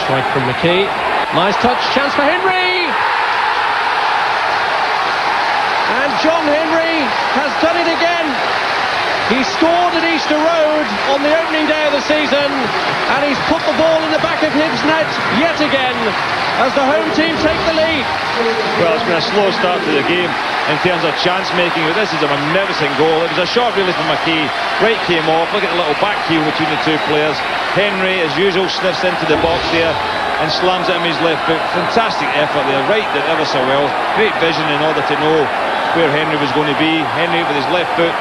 Strike from McKee. Nice touch, chance for Henry! And John Henry has done it again. He scored at Easter Road on the opening day of the season, and he's put the ball in the back of Hibs net yet again as the home team take the lead. Well, it's been a slow start to the game in terms of chance making, but this is a magnificent goal. It was a shot really from McKee. Wright came off. Look at the little back heel between the two players. Henry, as usual, sniffs into the box there and slams it in his left foot. Fantastic effort there. Wright did ever so well. Great vision in order to know where Henry was going to be. Henry with his left foot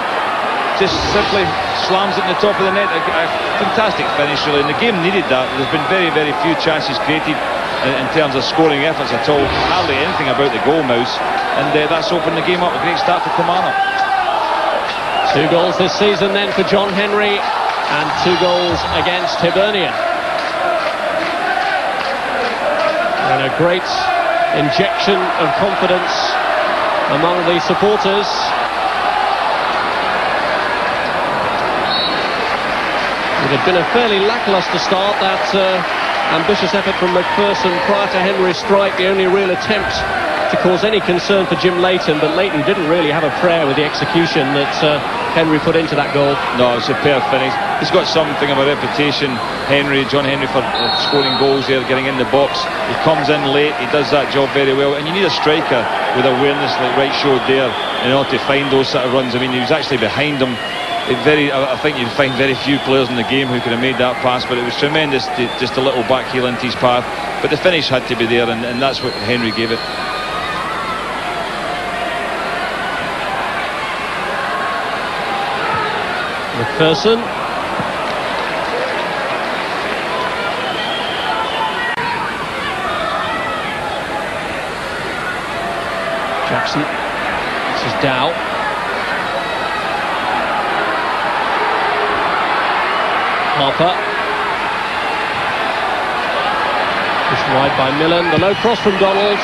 just simply slams it in the top of the net. A fantastic finish really, and the game needed that. There's been very, very few chances created in terms of scoring efforts at all. Hardly anything about the goal mouse, and that's opened the game up. A great start for Kilmarnock. 2 goals this season then for John Henry, and 2 goals against Hibernian. And a great injection of confidence among the supporters. It had been a fairly lacklustre start, that ambitious effort from McPherson prior to Henry's strike, the only real attempt to cause any concern for Jim Leighton, but Leighton didn't really have a prayer with the execution that Henry put into that goal. No, it's a superb finish. He's got something of a reputation, John Henry, for scoring goals there, getting in the box. He comes in late, he does that job very well, and you need a striker with awareness like Wright showed there in order to find those sort of runs. I mean, he was actually behind him. I think you'd find very few players in the game who could have made that pass, but it was tremendous, just a little back heel into his path. But the finish had to be there, and that's what Henry gave it. McPherson. Jackson. This is Dow. Harper. Pushed wide by Millen. The low cross from Donald.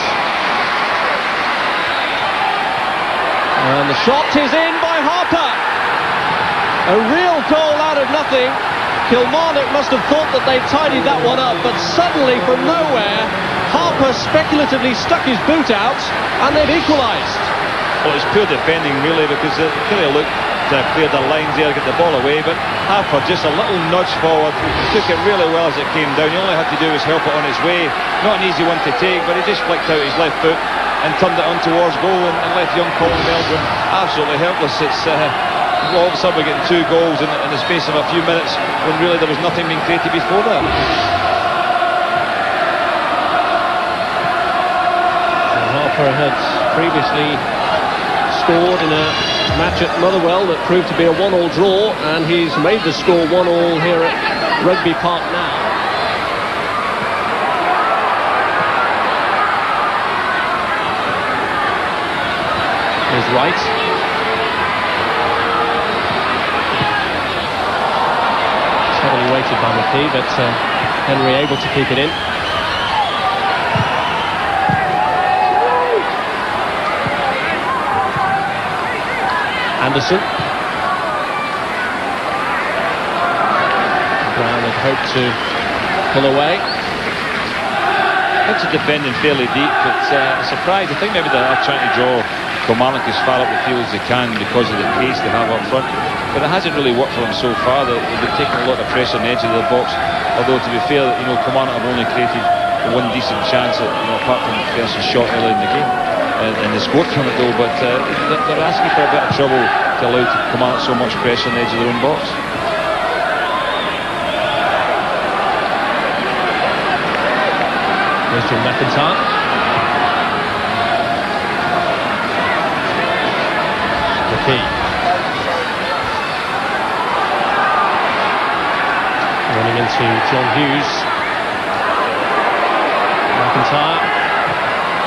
And the shot is in by Harper. A real goal out of nothing. Kilmarnock must have thought that they'd tidied that one up, but suddenly from nowhere, Harper speculatively stuck his boot out, and they've equalised. Well, it's poor defending really, because it clearly looked to clear the lines there, get the ball away, but Harper just a little nudge forward, took it really well as it came down. All he had to do was help it on its way. Not an easy one to take, but he just flicked out his left foot and turned it on towards goal, and left young Colin Meldrum absolutely helpless. It's all of a sudden we're getting 2 goals in the space of a few minutes, when really there was nothing being created before that. So Harper had previously scored in a match at Motherwell that proved to be a 1-1 draw, and he's made the score 1-1 here at Rugby Park now. Here's Wright. It's heavily weighted by McKee, but Henry able to keep it in. Anderson. Brown had hoped to pull away. It's defending fairly deep. It's a surprise. I think maybe they are trying to draw Kilmarnock as far up the field as they can because of the pace they have up front. But it hasn't really worked for them so far. They've been taking a lot of pressure on the edge of the box. Although, to be fair, Kilmarnock have only created one decent chance, apart from the first shot early in the game. And they scored from it though, but they're asking for a bit of trouble to allow to come out so much pressure on the edge of their own box. There's Jim McIntyre. McKee. Running into John Hughes. McIntyre.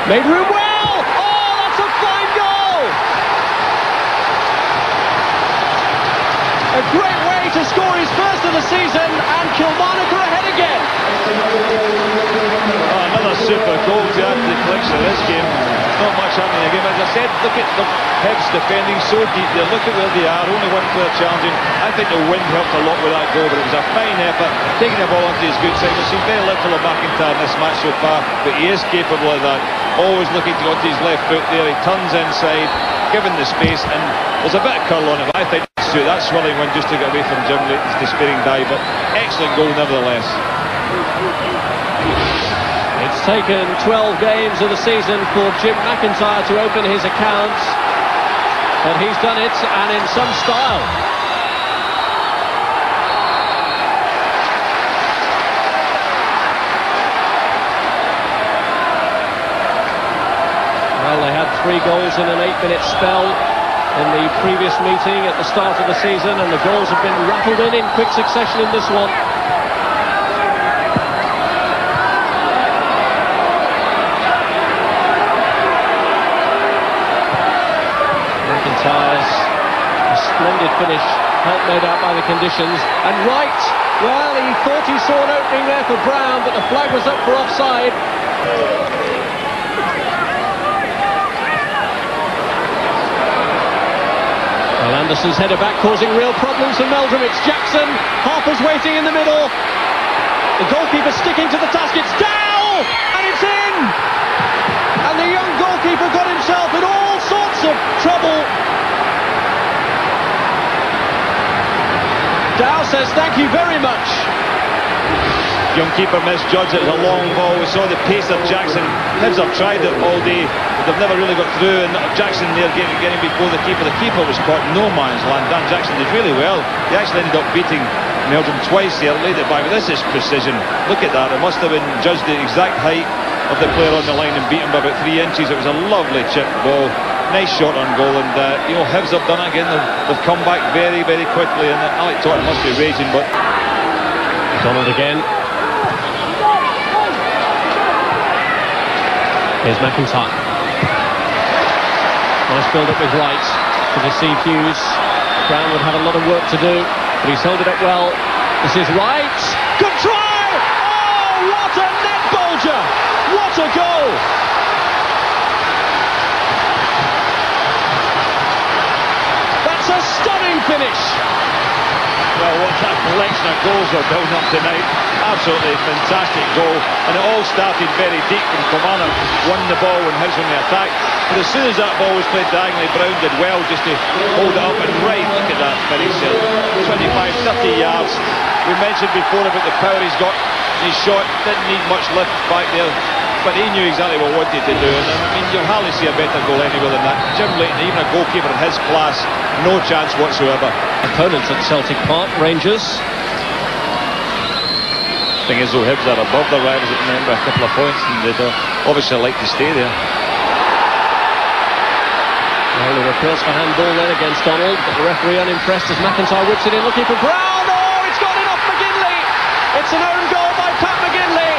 Made room well! A great way to score his first of the season, and Kilmarnock are ahead again. Oh, another super goal to add to the collection of this game. not much happening again. As I said, look at the Hibs defending so deep there. Look at where they are. Only one player challenging. I think the wind helped a lot with that goal, but it was a fine effort. Taking the ball onto his good side. We've seen very little of McIntyre in this match so far, but he is capable of that. Always looking to go to his left foot there. He turns inside, given the space, and there's a bit of curl on it, but I think that swirling one just to get away from Jim Leighton's despairing dive, but excellent goal nevertheless. It's taken 12 games of the season for Jim McIntyre to open his accounts, but he's done it, and in some style. Well, they had 3 goals in an 8-minute spell in the previous meeting at the start of the season, and the goals have been rattled in quick succession in this one. McIntyre's a splendid finish, helped no doubt by the conditions, and Wright, well, he thought he saw an opening there for Brown, but the flag was up for offside. Well, Anderson's header back causing real problems for Meldrum. It's Jackson, Harper's waiting in the middle. The goalkeeper sticking to the task, it's Dow, and it's in! And the young goalkeeper got himself in all sorts of trouble. Dow says thank you very much. Young keeper misjudged it. It was a long ball. We saw the pace of Jackson. Hibs have tried it all day, but they've never really got through, and Jackson there getting before the keeper. The keeper was caught no man's land. Dan Jackson did really well. He actually ended up beating Meldrum twice there, laid it back, but this is precision. Look at that. It must have been judged the exact height of the player on the line and beat him by about 3 inches. It was a lovely chip ball. Nice shot on goal, and Hibs have done it again. They've come back very, very quickly, and Alec Totten must be raging, but Donald again. Here's McIntyre. Nice build-up with Wright to deceive Hughes. Brown would have a lot of work to do, but he's held it up well. This is Wright. Good try! Oh, what a net bulger! What a goal! That's a stunning finish! well, what that collection of goals are building up tonight. Absolutely fantastic goal, and it all started very deep when Kilmarnock won the ball when Hibs won the attack. But as soon as that ball was played diagonally, Brown did well just to hold it up, and Wright, look at that finish there, 25-30 yards. We mentioned before about the power he's got. His shot didn't need much lift back there, but he knew exactly what he wanted to do, and I mean, you'll hardly see a better goal anywhere than that. Jim Leighton, even a goalkeeper in his class, no chance whatsoever. Opponents at Celtic Park, Rangers. Thing is, though, Hibs are above their rivals at the moment by a couple of points, and they'd obviously like to stay there. Well, there were appeals for handball then against Donald, but the referee unimpressed as McIntyre whips it in looking for Brown. Oh, it's got it off McGinley! It's an own goal by Pat McGinley!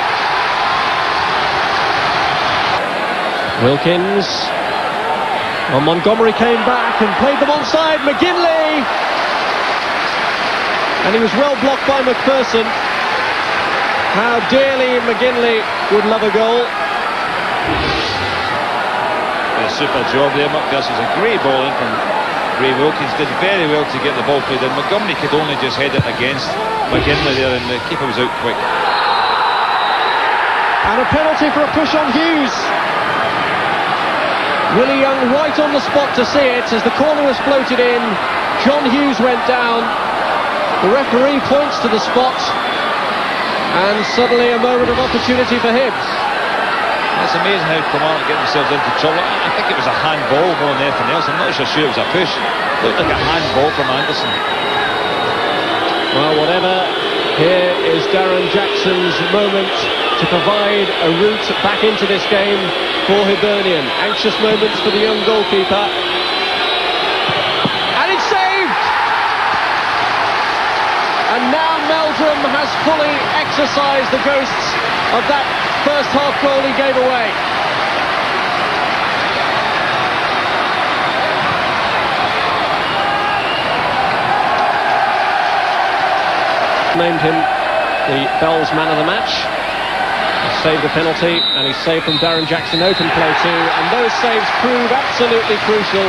Wilkins. Well, Montgomery came back and played them onside. McGinley! And he was well blocked by McPherson. How dearly McGinley would love a goal. A super job there. McPherson's a great ball in from Ray Wilkins. Did very well to get the ball played in. Montgomery could only just head it against McGinley there, and the keeper was out quick. And a penalty for a push on Hughes. Willie Young right on the spot to see it as the corner was floated in. John Hughes went down. The referee points to the spot, and suddenly a moment of opportunity for Hibs. It's amazing how Kilmarnock get themselves into trouble. I think it was a handball more than anything else. I'm not so sure it was a push. It looked like a handball from Anderson. Well, whatever, here is Darren Jackson's moment to provide a route back into this game for Hibernian. Anxious moments for the young goalkeeper. And it's saved! And now Meldrum has fully exercised the ghosts of that first half goal he gave away. Named him the Bells man of the match. saved a penalty, and he's saved from Darren Jackson open play too, and those saves prove absolutely crucial.